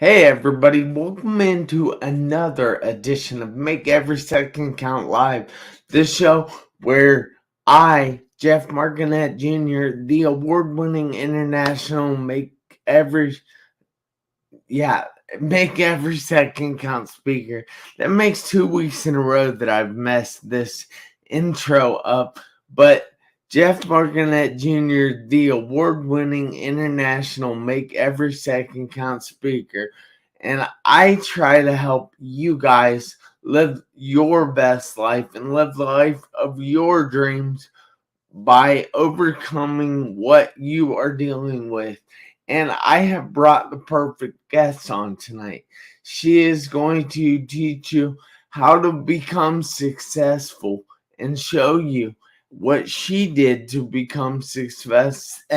Hey everybody, welcome into another edition of Make Every Second Count Live. This show where I, Jeff Marconette Jr., the award-winning international every yeah, Make Every Second Count speaker. That makes 2 weeks in a row that I've messed this intro up, but Jeff Marconette Jr., the award-winning international Make Every Second Count speaker, and I try to help you guys live your best life and live the life of your dreams by overcoming what you are dealing with. And I have brought the perfect guest on tonight. She is going to teach you how to become successful and show you what she did to become successful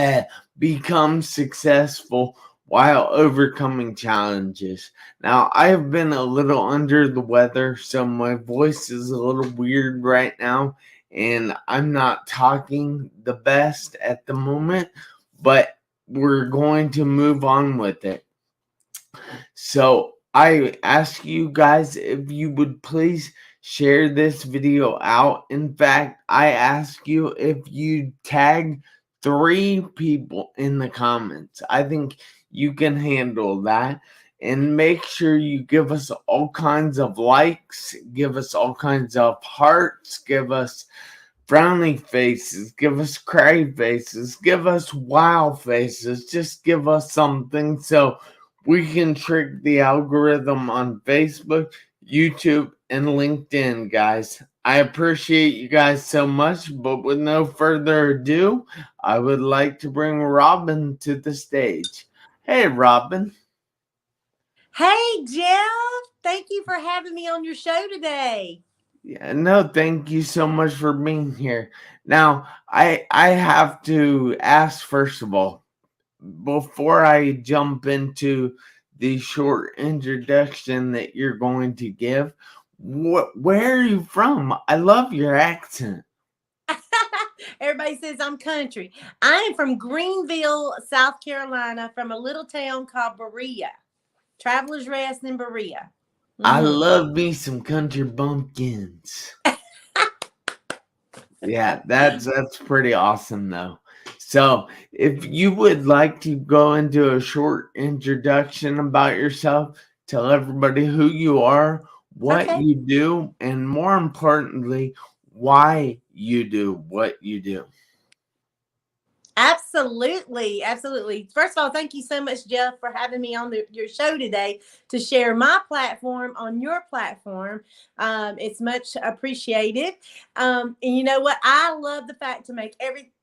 while overcoming challenges. Now, I have been a little under the weather, so my voice is a little weird right now, and I'm not talking the best at the moment, but we're going to move on with it. So I ask you guys if you would please share this video out. In fact, I ask you if you tag 3 people in the comments. I think you can handle that. And make sure you give us all kinds of likes, give us all kinds of hearts, give us frowny faces, give us cry faces, give us wow faces, just give us something so we can trick the algorithm on Facebook, YouTube, and LinkedIn, guys. I appreciate you guys so much, but with no further ado, I would like to bring Robin to the stage. Hey, Robin. Hey, Jeff. Thank you for having me on your show today. Yeah, no, thank you so much for being here. Now, I have to ask first of all, before I jump into the short introduction that you're going to give, where are you from? I love your accent. Everybody says I'm country. I am from Greenville, South Carolina, from a little town called Berea. Travelers Rest in Berea. I Hmm. love me some country bumpkins. Yeah, that's pretty awesome though. So, if you would like to go into a short introduction about yourself, tell everybody who you are, what Okay. you do, and more importantly, why you do what you do. Absolutely. Absolutely. First of all, thank you so much, Jeff, for having me on your show today to share my platform on your platform. It's much appreciated. And you know what? I love the fact to make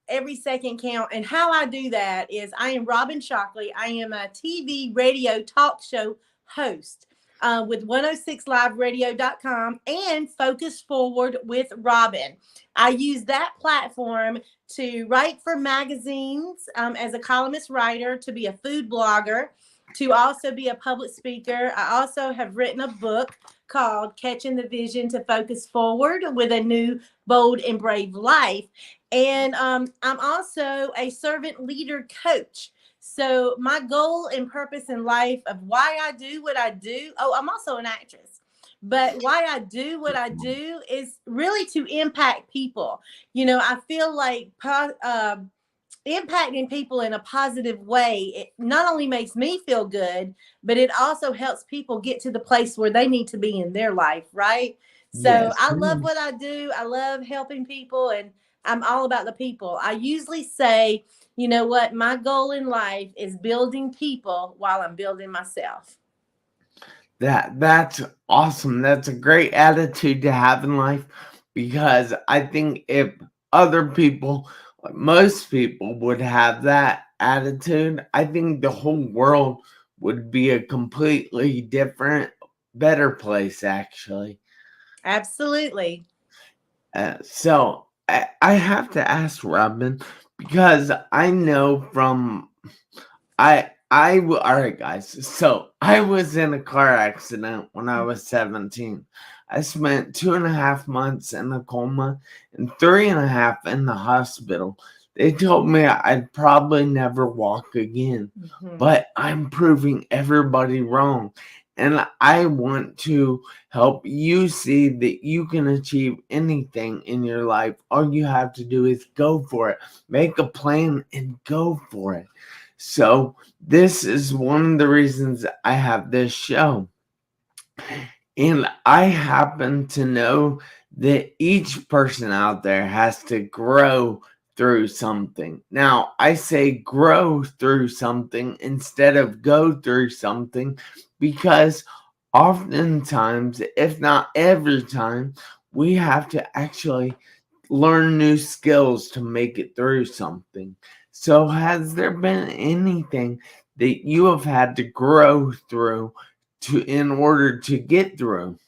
every second count. And how I do that is I am Robin Shockley. I am a TV radio talk show host. With 106liveradio.com and Focus Forward with Robin. I use that platform to write for magazines as a columnist writer, to be a food blogger, to also be a public speaker. I also have written a book called Catching the Vision to Focus Forward with a New, Bold, and Brave Life. And I'm also a servant leader coach. So, my goal and purpose in life of why I do what I do. Oh, I'm also an actress. But why I do what I do is really to impact people. I feel like impacting people in a positive way, it not only makes me feel good, but it also helps people get to the place where they need to be in their life, right? So Yes. I love what I do. I love helping people, and I'm all about the people. I usually say, you know what, my goal in life is building people while I'm building myself. That's awesome. That's a great attitude to have in life because I think if other people, like most people, would have that attitude, I think the whole world would be a completely different, better place, actually. Absolutely. So I have to ask Robin because I know from all right, guys. So I was in a car accident when I was 17. I spent 2.5 months in a coma and 3.5 in the hospital. They told me I'd probably never walk again, but I'm proving everybody wrong. And I want to help you see that you can achieve anything in your life. All you have to do is go for it. Make a plan and go for it. So, this is one of the reasons I have this show. And I happen to know that each person out there has to grow through something. Now, I say grow through something instead of go through something because oftentimes, if not every time, we have to actually learn new skills to make it through something. So, has there been anything that you have had to grow through in order to get through?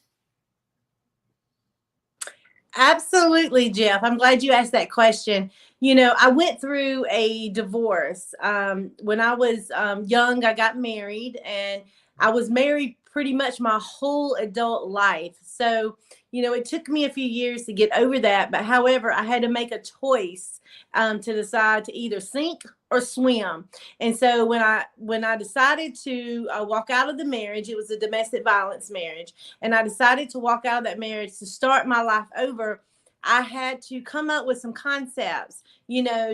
Absolutely, Jeff. I'm glad you asked that question. I went through a divorce. When I was young, I got married, and I was married pretty much my whole adult life. So, it took me a few years to get over that. But however, I had to make a choice to decide to either sink or swim. And so when I decided to walk out of the marriage, it was a domestic violence marriage, and I decided to walk out of that marriage to start my life over. I had to come up with some concepts,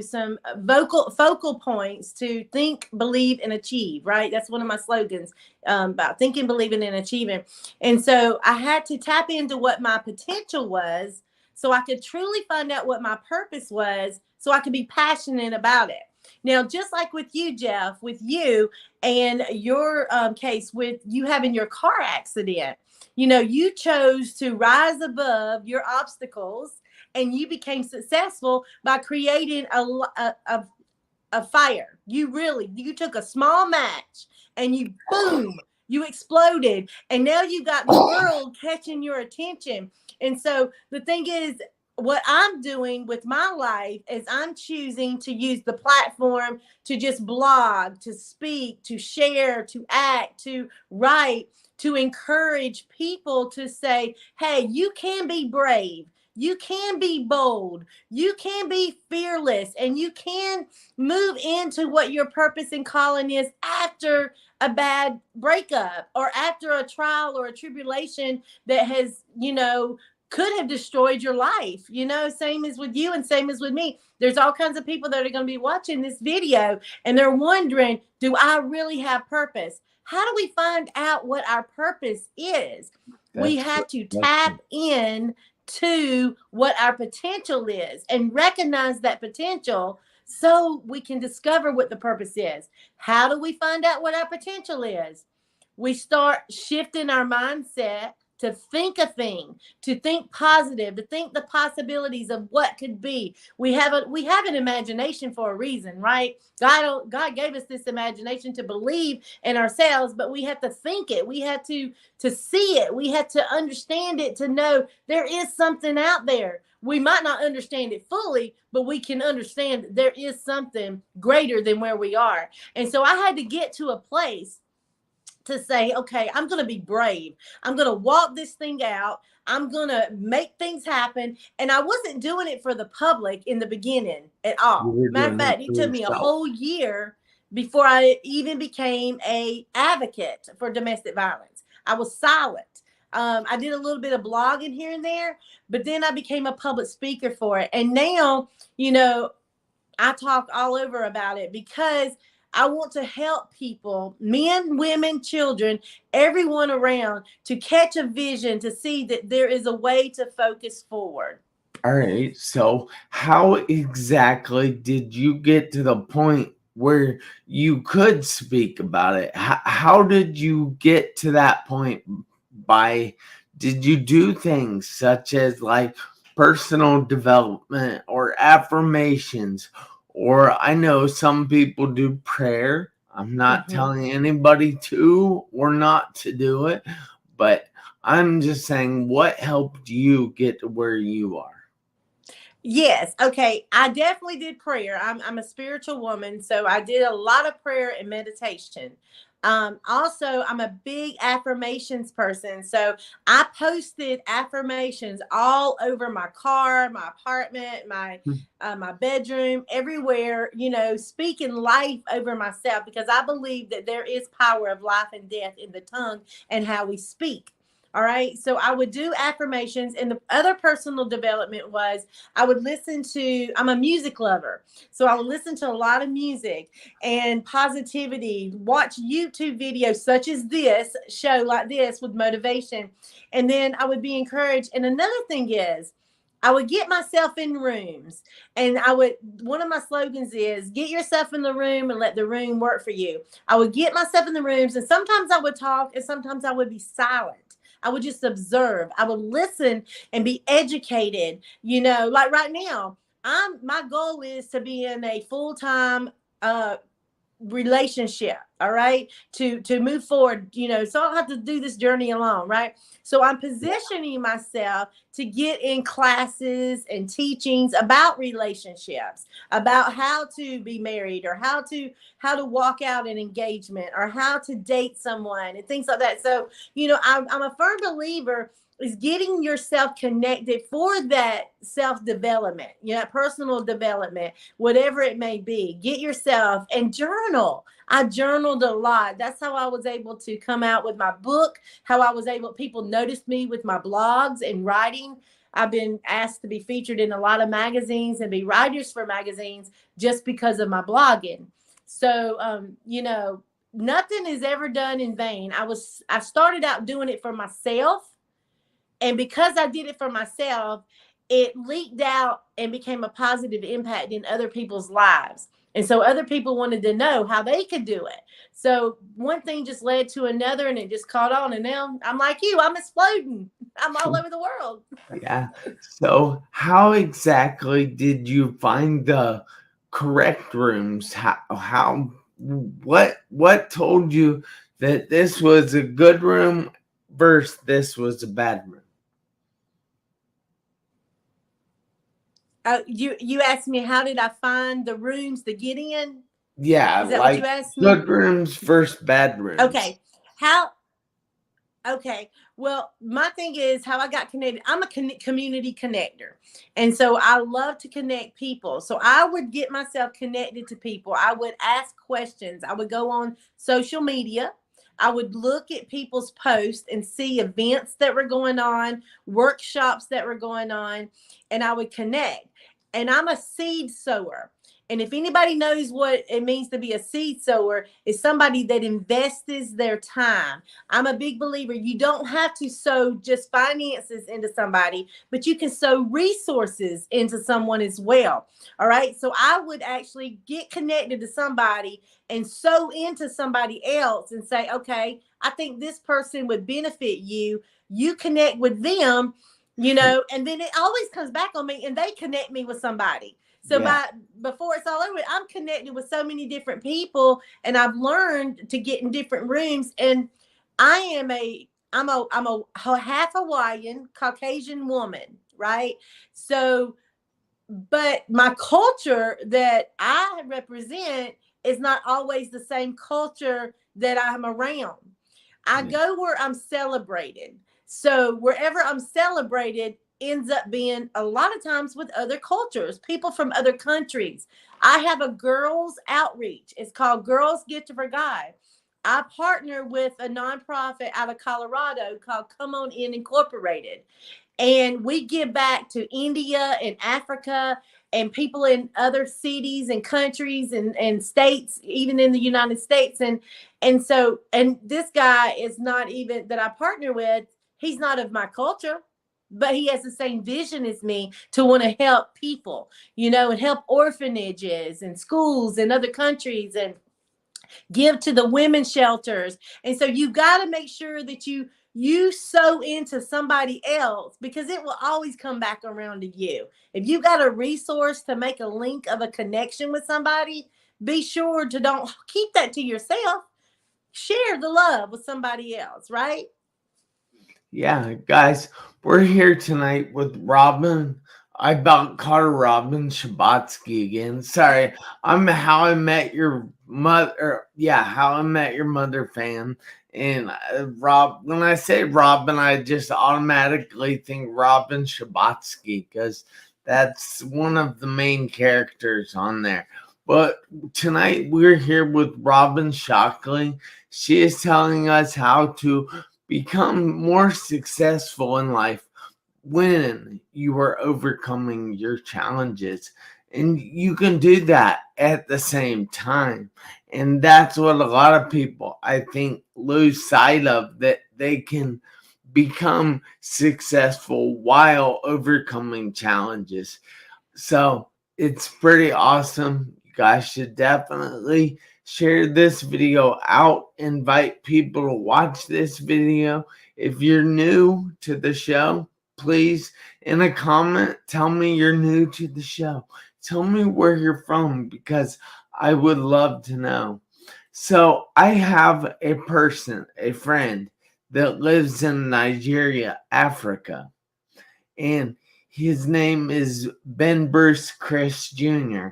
some focal points to think, believe, and achieve, right? That's one of my slogans, about thinking, believing, and achieving. And so I had to tap into what my potential was so I could truly find out what my purpose was so I could be passionate about it. Now, just like with you, Jeff, with you and your case with you having your car accident, you chose to rise above your obstacles, and you became successful by creating a fire. You took a small match and you boom, you exploded, and now you got the world catching your attention. And so the thing is, what I'm doing with my life is I'm choosing to use the platform to just blog, to speak, to share, to act, to write, to encourage people to say, hey, you can be brave. You can be bold. You can be fearless, and you can move into what your purpose and calling is after a bad breakup or after a trial or a tribulation that has, could have destroyed your life. Same as with you and same as with me. There's all kinds of people that are going to be watching this video, and they're wondering, do I really have purpose? How do we find out what our purpose is? We have to tap in to what our potential is and recognize that potential so we can discover what the purpose is. How do we find out what our potential is? We start shifting our mindset to think a thing, to think positive, to think the possibilities of what could be. We have an imagination for a reason, right? God gave us this imagination to believe in ourselves, but we have to think it. We have to see it. We have to understand it, to know there is something out there. We might not understand it fully, but we can understand there is something greater than where we are. And so I had to get to a place to say, okay, I'm going to be brave. I'm going to walk this thing out. I'm going to make things happen. And I wasn't doing it for the public in the beginning at all. Matter of fact, it took me a whole year before I even became an advocate for domestic violence. I was silent. I did a little bit of blogging here and there, but then I became a public speaker for it. And now, I talk all over about it because I want to help people, men, women, children, everyone around, to catch a vision, to see that there is a way to focus forward. All right. So, how exactly did you get to the point where you could speak about it? How did you get to that point? Did you do things such as like personal development or affirmations? Or I know some people do prayer. I'm not telling anybody to or not to do it, but I'm just saying what helped you get to where you are. Yes. Okay. I definitely did prayer. I'm a spiritual woman, so I did a lot of prayer and meditation. Also, I'm a big affirmations person. So I posted affirmations all over my car, my apartment, my bedroom, everywhere, speaking life over myself, because I believe that there is power of life and death in the tongue and how we speak. All right. So I would do affirmations. And the other personal development was I would listen to, I'm a music lover. So I would listen to a lot of music and positivity, watch YouTube videos such as this show, like this, with motivation. And then I would be encouraged. And another thing is, I would get myself in rooms, and one of my slogans is get yourself in the room and let the room work for you. I would get myself in the rooms, and sometimes I would talk and sometimes I would be silent. I would just observe. I would listen and be educated. Like right now, my goal is to be in a full-time relationship, all right, to move forward, so I don't have to do this journey alone, right? So I'm positioning myself to get in classes and teachings about relationships, about how to be married, or how to walk out an engagement, or how to date someone and things like that. So I'm a firm believer is getting yourself connected for that self-development, personal development, whatever it may be. Get yourself and journal. I journaled a lot. That's how I was able to come out with my book, people noticed me with my blogs and writing. I've been asked to be featured in a lot of magazines and be writers for magazines just because of my blogging. So, nothing is ever done in vain. I started out doing it for myself. And because I did it for myself, it leaked out and became a positive impact in other people's lives. And so other people wanted to know how they could do it. So one thing just led to another, and it just caught on. And now I'm like you, I'm exploding. I'm all over the world. Yeah. So how exactly did you find the correct rooms? What told you that this was a good room versus this was a bad room? You asked me, how did I find the rooms to get in? Yeah, is that like what you asked me? Good rooms versus bad rooms. Okay. Well, my thing is how I got connected. I'm a community connector. And so I love to connect people. So I would get myself connected to people. I would ask questions. I would go on social media. I would look at people's posts and see events that were going on, workshops that were going on, and I would connect. And I'm a seed sower. And if anybody knows what it means to be a seed sower, it's somebody that invests their time. I'm a big believer. You don't have to sow just finances into somebody, but you can sow resources into someone as well. All right. So I would actually get connected to somebody and sow into somebody else and say, okay, I think this person would benefit you. You connect with them, and then it always comes back on me and they connect me with somebody. So before it's all over, I'm connected with so many different people, and I've learned to get in different rooms. And I'm a half Hawaiian, Caucasian woman, right? So, but my culture that I represent is not always the same culture that I'm around. I go where I'm celebrated. So wherever I'm celebrated ends up being a lot of times with other cultures, people from other countries. I have a girls outreach. It's called Girls Gift for God. I partner with a nonprofit out of Colorado called Come On In Incorporated. And we give back to India and Africa and people in other cities and countries and states, even in the United States. And so this guy is not even that I partner with, he's not of my culture, but he has the same vision as me to want to help people, and help orphanages and schools in other countries and give to the women's shelters. And so you've got to make sure that you sow into somebody else, because it will always come back around to you. If you got a resource to make a link of a connection with somebody, be sure to don't keep that to yourself. Share the love with somebody else, right? Yeah, guys, we're here tonight with Robin. I about called her Robin Shabatsky again. Sorry, I'm How I Met Your Mother. Yeah, How I Met Your Mother fan. And when I say Robin, I just automatically think Robin Shabatsky because that's one of the main characters on there. But tonight we're here with Robin Shockley. She is telling us how to become more successful in life when you are overcoming your challenges. And you can do that at the same time. And that's what a lot of people, I think, lose sight of, that they can become successful while overcoming challenges. So it's pretty awesome. You guys should definitely share this video out, invite people to watch this video. If you're new to the show, please, in a comment, tell me you're new to the show. Tell me where you're from, because I would love to know. So I have a friend that lives in Nigeria, Africa, and his name is Ben Bruce Chris Jr.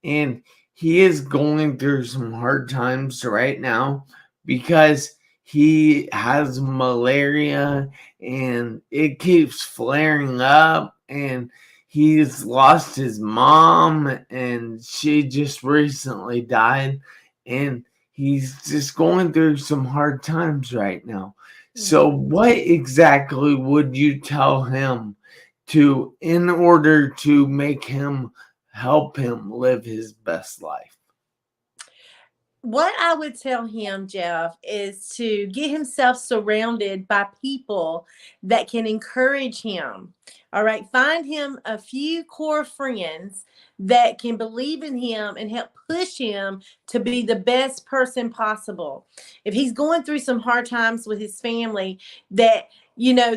And he is going through some hard times right now because he has malaria and it keeps flaring up, and he's lost his mom and she just recently died, and he's just going through some hard times right now. So what exactly would you tell him in order to help him live his best life? What I would tell him, Jeff, is to get himself surrounded by people that can encourage him. All right. Find him a few core friends that can believe in him and help push him to be the best person possible. If he's going through some hard times with his family, that,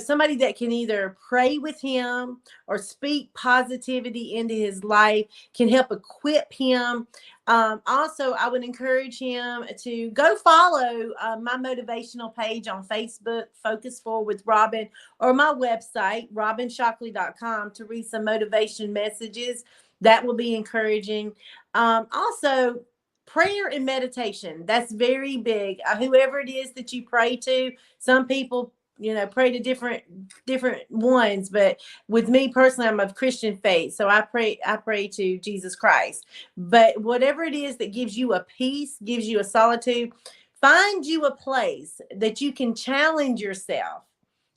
somebody that can either pray with him or speak positivity into his life can help equip him. Also, I would encourage him to go follow my motivational page on Facebook, Focus Forward with Robin, or my website, robinshockley.com, to read some motivation messages. That will be encouraging. Also, prayer and meditation. That's very big. Whoever it is that you pray to, some people pray to different ones, but with me personally, I'm of Christian faith, so I pray to Jesus Christ. But whatever it is that gives you a peace, gives you a solitude, find you a place that you can challenge yourself.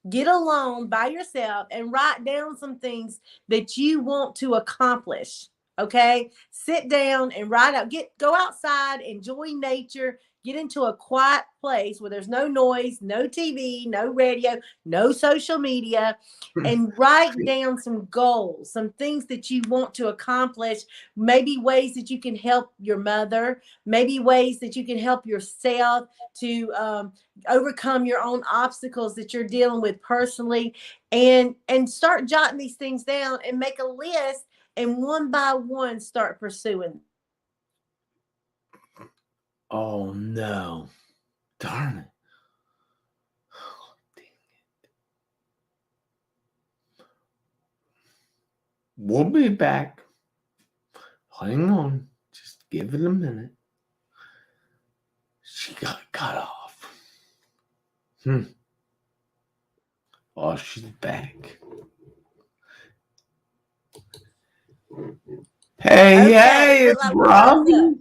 Get alone by yourself and write down some things that you want to accomplish. Okay, sit down and write out. Go outside, enjoy nature. Get into a quiet place where there's no noise, no TV, no radio, no social media, and write down some goals, some things that you want to accomplish. Maybe ways that you can help your mother. Maybe ways that you can help yourself to overcome your own obstacles that you're dealing with personally, and start jotting these things down and make a list, and one by one start pursuing. Oh no, darn it. Oh, dang it. We'll be back. Hang on, just give it a minute. She got cut off. Oh, she's back. Hey, it's Robin.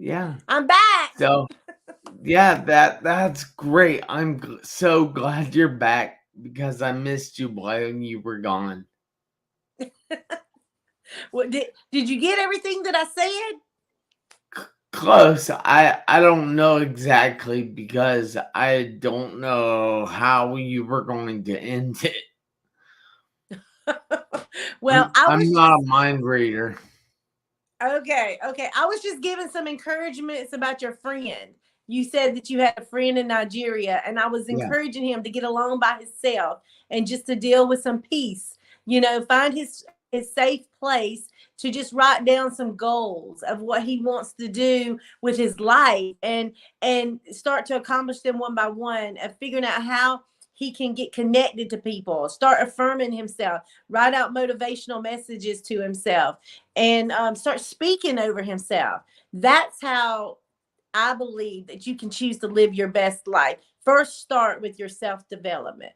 Yeah, I'm back. So, yeah, that's great. I'm so glad you're back because I missed you while you were gone. What did you get everything that I said? Close. I don't know exactly because I don't know how you were going to end it. Well, I'm not a mind reader. Okay. I was just giving some encouragements about your friend. You said that you had a friend in Nigeria, and I was encouraging him to get along by himself and just to deal with some peace. Find his safe place to just write down some goals of what he wants to do with his life, and start to accomplish them one by one, and figuring out how he can get connected to people, start affirming himself, write out motivational messages to himself, and start speaking over himself. That's how I believe that you can choose to live your best life. First, start with your self development.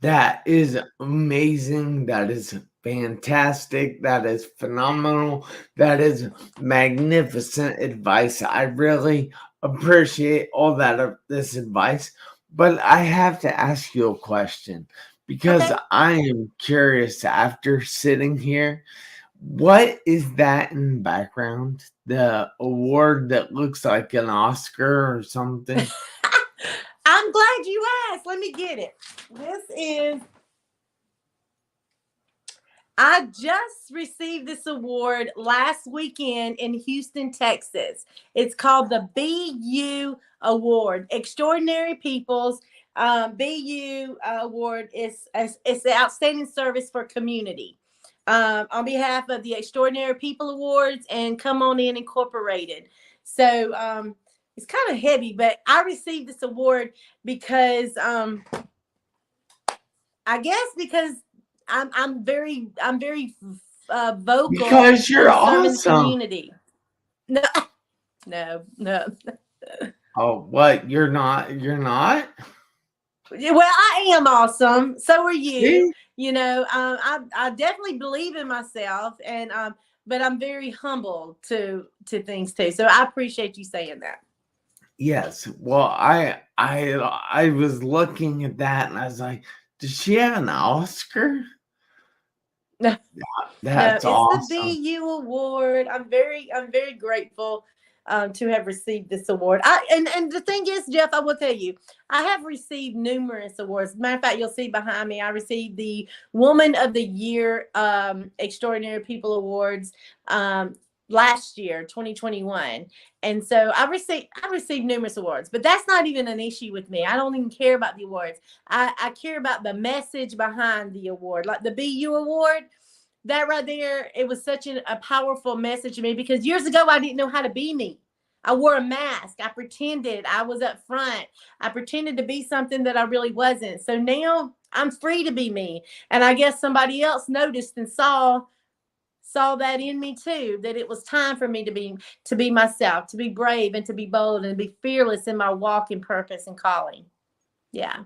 That is amazing. That is fantastic. That is phenomenal. That is magnificent advice. I really appreciate all that of this advice. But I have to ask you a question because Okay. I am curious after sitting here. What is that in the background? The award that looks like an Oscar or something? I'm glad you asked. Let me get it. This is, I just received this award last weekend in Houston, Texas. It's called the BU Award, Extraordinary People's BU Award. It's the Outstanding Service for Community. On behalf of the Extraordinary People Awards and Come On In Incorporated. So it's kind of heavy, but I received this award because I guess because I'm very vocal Because you're on serving the awesome. community. No, no. Oh, what? You're not? You're not? Well, I am awesome. So are you. See? You know, I definitely believe in myself, and but I'm very humble to things too. So I appreciate you saying that. Yes. Well, I was looking at that and I was like, does she have an Oscar? No, That's it's the awesome. BU award. I'm very grateful to have received this award. And the thing is, Jeff, I will tell you, I have received numerous awards. Matter of fact, you'll see behind me, I received the Woman of the Year Extraordinary People Awards last year, 2021. And so I received numerous awards, but that's not even an issue with me. I don't even care about the awards. I care about the message behind the award. Like the BU award, that right there, it was such a powerful message to me because years ago I didn't know how to be me. I wore a mask. I pretended I was up front. I pretended to be something that I really wasn't. So now I'm free to be me. And I guess somebody else noticed and saw that in me too, that it was time for me to be myself, to be brave and to be bold and to be fearless in my walk and purpose and calling. Yeah.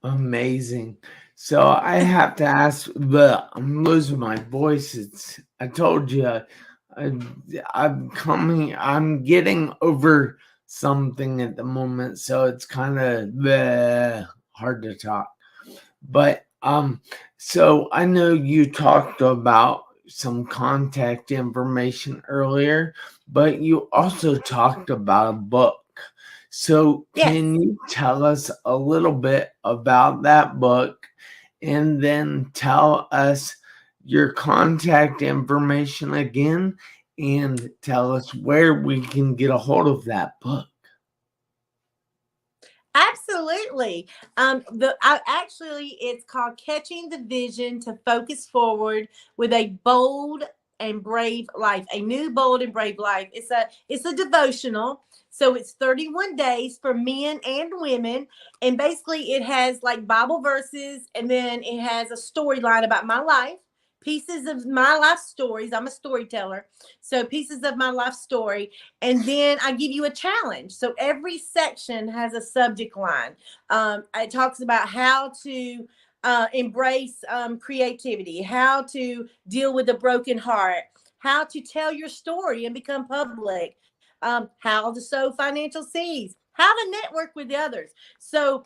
Amazing. So I have to ask, but I'm losing my voice. I told you, I'm getting over something at the moment, so it's kind of hard to talk. But so I know you talked about some contact information earlier, but you also talked about a book. So Yes. can you tell us a little bit about that book and then tell us your contact information again and tell us where we can get a hold of that book? Absolutely. Actually, it's called Catching the Vision to Focus Forward with a Bold and Brave Life. A new bold and brave life. It's a devotional. So it's 31 days for men and women. And basically it has like Bible verses and then it has a storyline about my life, pieces of my life stories. I'm a storyteller. So pieces of my life story. And then I give you a challenge. So every section has a subject line. It talks about how to embrace creativity, how to deal with a broken heart, how to tell your story and become public, how to sow financial seeds, how to network with others. So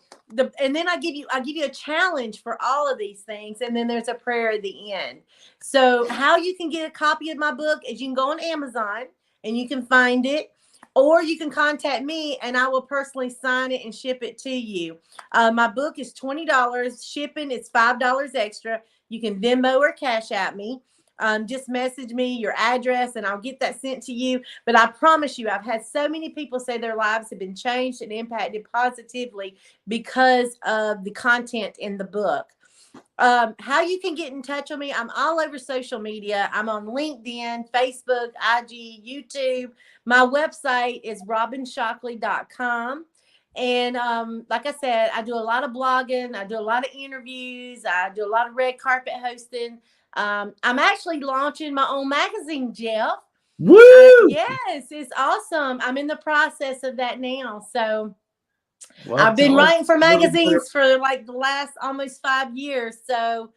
and then I give you a challenge for all of these things, and then there's a prayer at the end. So how you can get a copy of my book is you can go on Amazon and you can find it, or you can contact me and I will personally sign it and ship it to you. My book is $20. Shipping is $5 extra. You can Venmo or Cash App me. Just message me your address and I'll get that sent to you. But I promise you, I've had so many people say their lives have been changed and impacted positively because of the content in the book. How you can get in touch with me, I'm all over social media. I'm on LinkedIn, Facebook, IG, YouTube. My website is robinshockley.com. And like I said, I do a lot of blogging, I do a lot of interviews, I do a lot of red carpet hosting. I'm actually launching my own magazine, Jeff. Woo! Yes, it's awesome. I'm in the process of that now. So Well, I've been tell us writing for a little bit. magazines for like the last almost 5 years. So,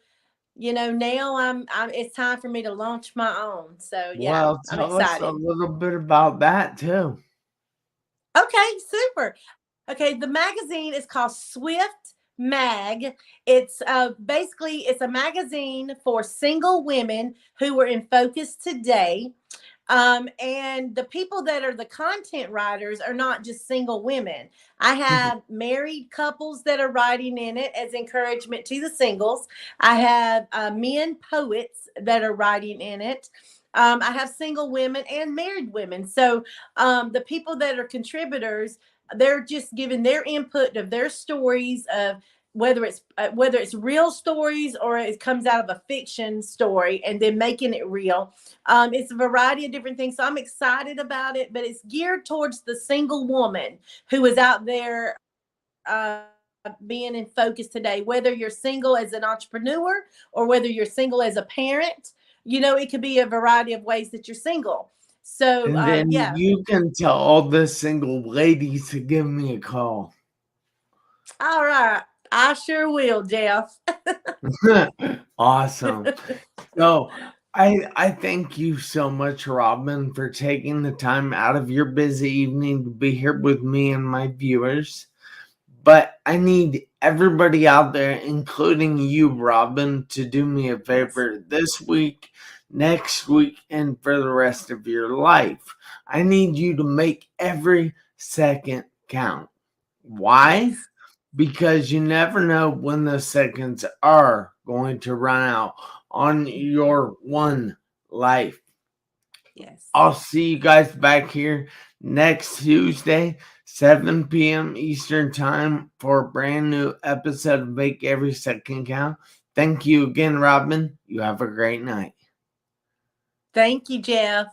now it's time for me to launch my own. So yeah, Well, I'm tell us a excited. little bit about that too. Okay, super. Okay, the magazine is called Swift Mag. It's basically it's a magazine for single women who are in focus today. And the people that are the content writers are not just single women. I have married couples that are writing in it as encouragement to the singles. I have men poets that are writing in it. I have single women and married women. So the people that are contributors, they're just giving their input of their stories of whether it's real stories or it comes out of a fiction story and then making it real. It's a variety of different things. So I'm excited about it, but it's geared towards the single woman who is out there being in focus today, whether you're single as an entrepreneur or whether you're single as a parent. It could be a variety of ways that you're single. So, And then yeah. you can tell all the single ladies to give me a call. All right. I sure will, Jeff. Awesome. So I thank you so much, Robin, for taking the time out of your busy evening to be here with me and my viewers. But I need everybody out there, including you, Robin, to do me a favor this week, next week, and for the rest of your life. I need you to make every second count. Why? Yes. Because you never know when the seconds are going to run out on your one life. Yes. I'll see you guys back here next Tuesday, 7 p.m. Eastern Time for a brand new episode of Make Every Second Count. Thank you again, Robin. You have a great night. Thank you, Jeff.